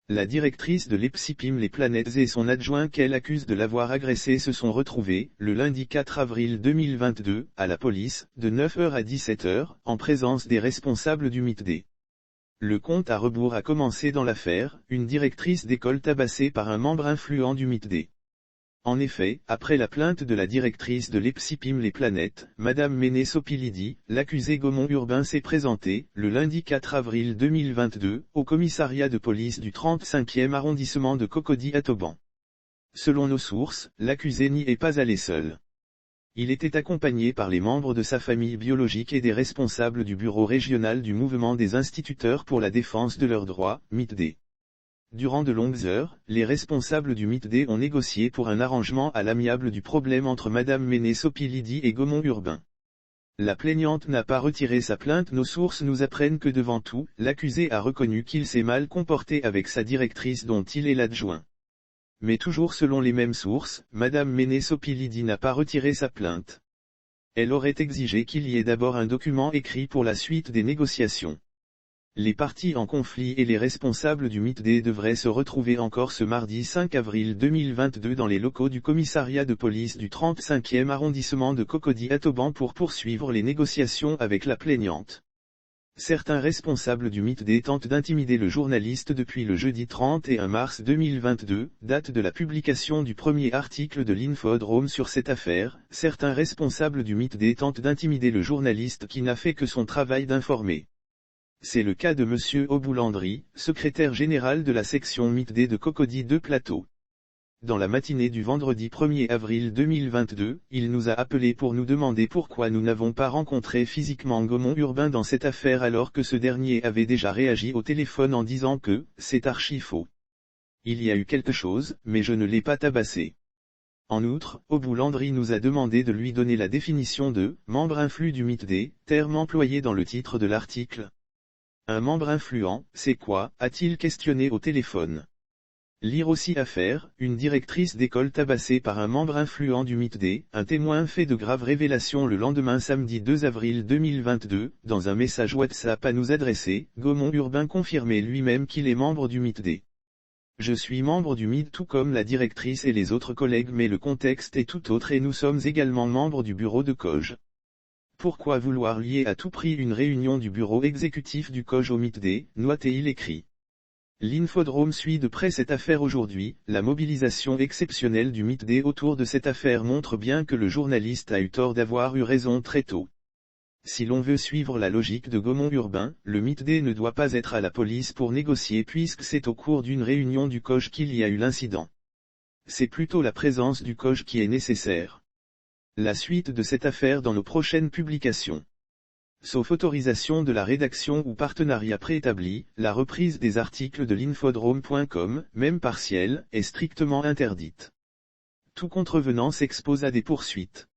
La directrice de l'Epsipim Les Planètes et son adjoint qu'elle accuse de l'avoir agressé se sont retrouvés, le lundi 4 avril 2022, à la police, de 9h à 17h, en présence des responsables du MITD. Le compte à rebours a commencé dans l'affaire, une directrice d'école tabassée par un membre influent du MITD. En effet, après la plainte de la directrice de l'Epsipim Les Planètes, Madame Méné Sopilidi, l'accusé Gaumont Urbain s'est présenté, le lundi 4 avril 2022, au commissariat de police du 35e arrondissement de Cocody à Toban. Selon nos sources, l'accusé n'y est pas allé seul. Il était accompagné par les membres de sa famille biologique et des responsables du bureau régional du mouvement des instituteurs pour la défense de leurs droits, MITD. Durant de longues heures, les responsables du MITD ont négocié pour un arrangement à l'amiable du problème entre Madame Méné Sopilidi et Gaumont Urbain. La plaignante n'a pas retiré sa plainte. Nos sources nous apprennent que devant tout, l'accusé a reconnu qu'il s'est mal comporté avec sa directrice dont il est l'adjoint. Mais toujours selon les mêmes sources, Madame Méné Sopilidi n'a pas retiré sa plainte. Elle aurait exigé qu'il y ait d'abord un document écrit pour la suite des négociations. Les parties en conflit et les responsables du MITD devraient se retrouver encore ce mardi 5 avril 2022 dans les locaux du commissariat de police du 35e arrondissement de Cocody à Toban pour poursuivre les négociations avec la plaignante. Certains responsables du MITD tentent d'intimider le journaliste depuis le jeudi 31 mars 2022, date de la publication du premier article de l'Infodrome sur cette affaire. Certains responsables du MITD tentent d'intimider le journaliste qui n'a fait que son travail d'informer. C'est le cas de Monsieur Oboulandry, secrétaire général de la section MITD de Cocody de Plateau. Dans la matinée du vendredi 1er avril 2022, il nous a appelé pour nous demander pourquoi nous n'avons pas rencontré physiquement Gaumont Urbain dans cette affaire alors que ce dernier avait déjà réagi au téléphone en disant que « c'est archi faux. Il y a eu quelque chose, mais je ne l'ai pas tabassé ». En outre, Oboulandry nous a demandé de lui donner la définition de « membre influent du MITD », terme employé dans le titre de l'article. Un membre influent, c'est quoi, a-t-il questionné au téléphone. Lire aussi affaire, une directrice d'école tabassée par un membre influent du MITD, un témoin fait de graves révélations le lendemain samedi 2 avril 2022, dans un message WhatsApp à nous adresser, Gaumont Urbain confirmait lui-même qu'il est membre du MITD. Je suis membre du MITD tout comme la directrice et les autres collègues mais le contexte est tout autre et nous sommes également membres du bureau de COJ. Pourquoi vouloir lier à tout prix une réunion du bureau exécutif du COJ au MITD, note-t-il écrit. L'Infodrome suit de près cette affaire aujourd'hui. La mobilisation exceptionnelle du MITD autour de cette affaire montre bien que le journaliste a eu tort d'avoir eu raison très tôt. Si l'on veut suivre la logique de Gaumont Urbain, le MITD ne doit pas être à la police pour négocier puisque c'est au cours d'une réunion du COJ qu'il y a eu l'incident. C'est plutôt la présence du COJ qui est nécessaire. La suite de cette affaire dans nos prochaines publications. Sauf autorisation de la rédaction ou partenariat préétabli, la reprise des articles de l'infodrome.com, même partielle, est strictement interdite. Tout contrevenant s'expose à des poursuites.